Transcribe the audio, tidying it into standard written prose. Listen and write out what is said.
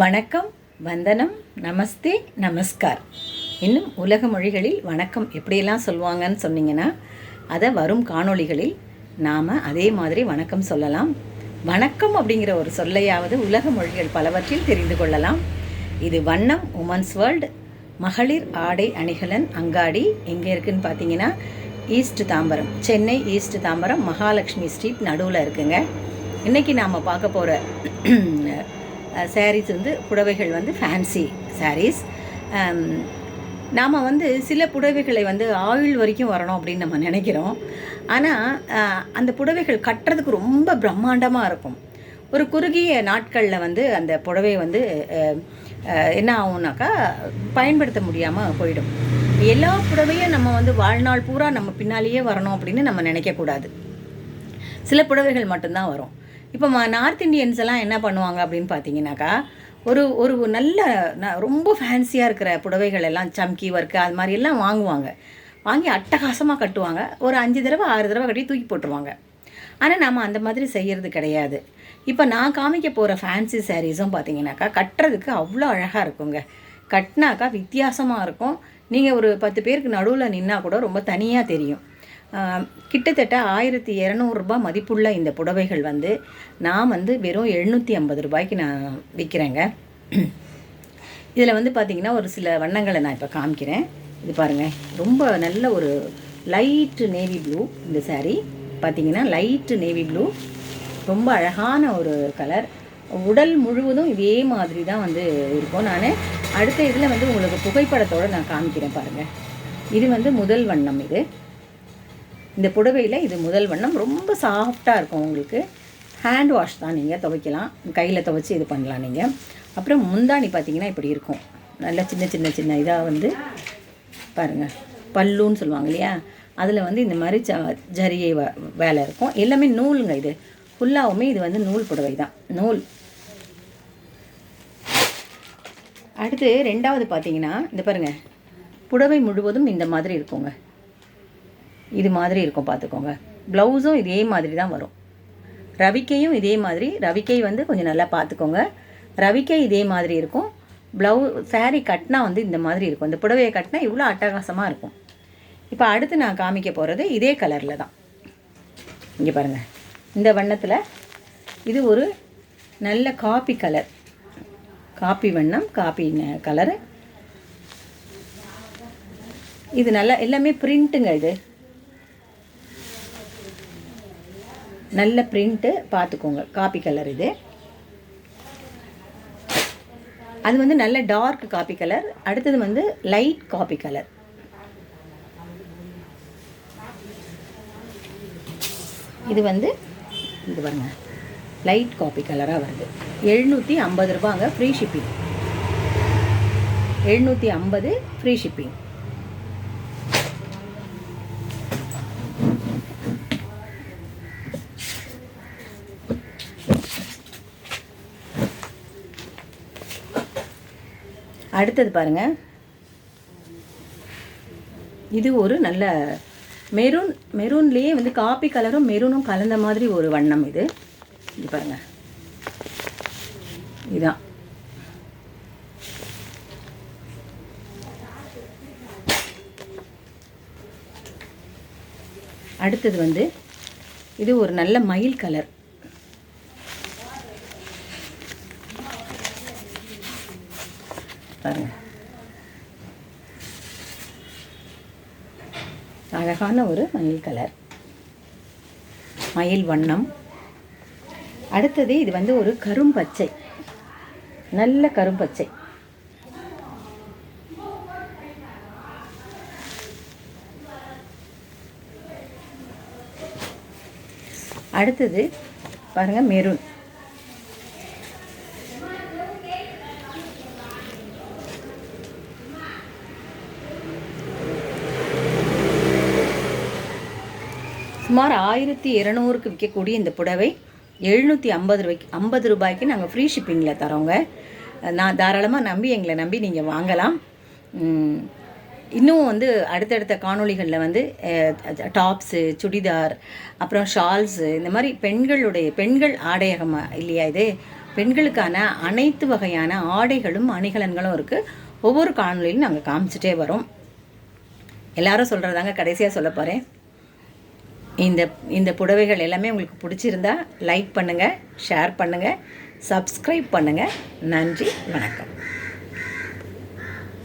வணக்கம், வந்தனம், நமஸ்தே, நமஸ்கார். இன்னும் உலக மொழிகளில் வணக்கம் எப்படியெல்லாம் சொல்லுவாங்கன்னு சொன்னீங்கன்னா அதை வரும் காணொளிகளில் நாம் அதே மாதிரி வணக்கம் சொல்லலாம். வணக்கம் அப்படிங்கிற ஒரு சொல்லையாவது உலக மொழிகள் பலவற்றில் தெரிந்து கொள்ளலாம். இது வண்ணம் உமன்ஸ் வேர்ல்டு மகளிர் ஆடை அணிகலன் அங்காடி எங்கே இருக்குதுன்னு பார்த்தீங்கன்னா east Tambaram, Chennai east Tambaram, Mahalakshmi street நடுவில் இருக்குங்க. இன்றைக்கி நாம் பார்க்க போகிற சாரீஸ் புடவைகள் ஃபேன்சி சாரீஸ். நாம் சில புடவைகளை ஆயுள் வரைக்கும் வரணும் அப்படின்னு நம்ம நினைக்கிறோம். ஆனால் அந்த புடவைகள் கட்டுறதுக்கு ரொம்ப பிரம்மாண்டமாக இருக்கும். ஒரு குறுகிய நாட்களில் அந்த புடவை என்ன ஆகும்னாக்கா பயன்படுத்த முடியாமல் போயிடும். எல்லா புடவையும் நம்ம வாழ்நாள் பூரா நம்ம பின்னாலேயே வரணும் அப்படின்னு நம்ம நினைக்கக்கூடாது. சில புடவைகள் மட்டும்தான் வரும். இப்போ நார்த் இண்டியன்ஸ் எல்லாம் என்ன பண்ணுவாங்க அப்படின்னு பார்த்தீங்கன்னாக்கா, ஒரு நல்ல ரொம்ப ஃபேன்சியாக இருக்கிற புடவைகள் எல்லாம் சம்கி ஒர்க்கு அது மாதிரி எல்லாம் வாங்கி அட்டகாசமாக கட்டுவாங்க. ஒரு 5 தடவை 6 தடவை கட்டி தூக்கி போட்டுருவாங்க. ஆனால் நம்ம அந்த மாதிரி செய்கிறது கிடையாது. இப்போ நான் காமிக்க போகிற ஃபேன்சி சாரீஸும் பார்த்தீங்கன்னாக்கா கட்டுறதுக்கு அவ்வளோ அழகாக இருக்குங்க. கட்டினாக்கா வித்தியாசமாக இருக்கும். நீங்கள் ஒரு 10 பேருக்கு நடுவில் நின்னா கூட ரொம்ப தனியாக தெரியும். கிட்டத்தட்ட 1200 ரூபாய் மதிப்புள்ள இந்த புடவைகள் நான் வெறும் 750 ரூபாய்க்கு நான் விற்கிறேங்க. இதில் பார்த்திங்கன்னா ஒரு சில வண்ணங்களை நான் இப்போ காமிக்கிறேன். இது பாருங்கள், ரொம்ப நல்ல ஒரு லைட்டு நேவி ப்ளூ. இந்த சாரீ பார்த்திங்கன்னா லைட்டு நேவி ப்ளூ, ரொம்ப அழகான ஒரு கலர். உடல் முழுவதும் இதே மாதிரி தான் இருக்கும். நான் அடுத்த இதில் உங்களுக்கு புகைப்படத்தோடு நான் காமிக்கிறேன் பாருங்கள். இது முதல் வண்ணம். இந்த புடவையில் இது முதல் வண்ணம். ரொம்ப சாஃப்டாக இருக்கும். உங்களுக்கு ஹேண்ட் வாஷ் தான், நீங்கள் துவைக்கலாம், கையில் துவைச்சி இது பண்ணலாம் நீங்கள். அப்புறம் முந்தாணி பார்த்திங்கன்னா இப்படி இருக்கும். நல்லா சின்ன இதாக பாருங்கள், பல்லுன்னு சொல்லுவாங்க இல்லையா, அதில் இந்த மாதிரி ஜரிகை வேலை இருக்கும். எல்லாமே நூலுங்க. இது ஃபுல்லாகவுமே இது நூல் புடவை தான், நூல். அடுத்து ரெண்டாவது பார்த்திங்கன்னா இந்த பாருங்கள், புடவை முழுவதும் இந்த மாதிரி இருக்குங்க. இது மாதிரி இருக்கும், பார்த்துக்கோங்க. ப்ளவுஸும் இதே மாதிரி தான் வரும். ரவிக்கையும் இதே மாதிரி. ரவிக்கை கொஞ்சம் நல்லா பார்த்துக்கோங்க. ரவிக்கை இதே மாதிரி இருக்கும். சாரீ கட்டினா இந்த மாதிரி இருக்கும். இந்த புடவையை கட்டினா இவ்வளோ அட்டகாசமாக இருக்கும். இப்போ அடுத்து நான் காமிக்க போகிறது இதே கலரில் தான். இங்கே பாருங்கள், இந்த வண்ணத்தில் இது ஒரு நல்ல காப்பி கலர், காப்பி வண்ணம், காப்பி கலரு. இது நல்லா எல்லாமே பிரிண்ட்டுங்க. இது நல்ல பிரிண்ட்டு, பார்த்துக்கோங்க. காப்பி கலர் இது. அது நல்ல டார்க் காப்பி கலர். அடுத்தது லைட் காப்பி கலர். இது இது பாருங்க, லைட் காப்பி கலராக வருது. 750 ரூபாங்க, ஃப்ரீ ஷிப்பிங். 750 free shipping. அடுத்தது பாருங்கள், இது ஒரு நல்ல மெரூன்லேயே காப்பி கலரும் மெரூனும் கலந்த மாதிரி ஒரு வண்ணம். இது பாருங்கள், இதுதான். அடுத்தது இது ஒரு நல்ல மயில் கலர். பாருங்க, அழகான ஒரு மயில் கலர், மயில் வண்ணம். அடுத்தது இது ஒரு கரும்பச்சை, நல்ல கரும்பச்சை. அடுத்தது பாருங்கள், மெரூன். சுமார் 1200க்கு விற்கக்கூடிய இந்த புடவை 750 ரூபாய்க்கு நாங்கள் ஃப்ரீ ஷிப்பிங்கில் தரோங்க. நான் தாராளமாக எங்களை நம்பி நீங்கள் வாங்கலாம். இன்னும் அடுத்தடுத்த காணொளிகளில் டாப்ஸு, சுடிதார், அப்புறம் ஷால்ஸு, இந்த மாதிரி பெண்கள் ஆடையகம் இல்லையா இது, பெண்களுக்கான அனைத்து வகையான ஆடைகளும் அணிகலன்களும் இருக்குது. ஒவ்வொரு காணொலியிலும் நாங்கள் காமிச்சிட்டே வரோம். எல்லாரும் சொல்கிறதாங்க கடைசியாக சொல்ல போகிறேன். இந்த புடவைகள் எல்லாமே உங்களுக்கு பிடிச்சிருந்தா லைக் பண்ணுங்கள், ஷேர் பண்ணுங்கள், சப்ஸ்கிரைப் பண்ணுங்கள். நன்றி, வணக்கம்.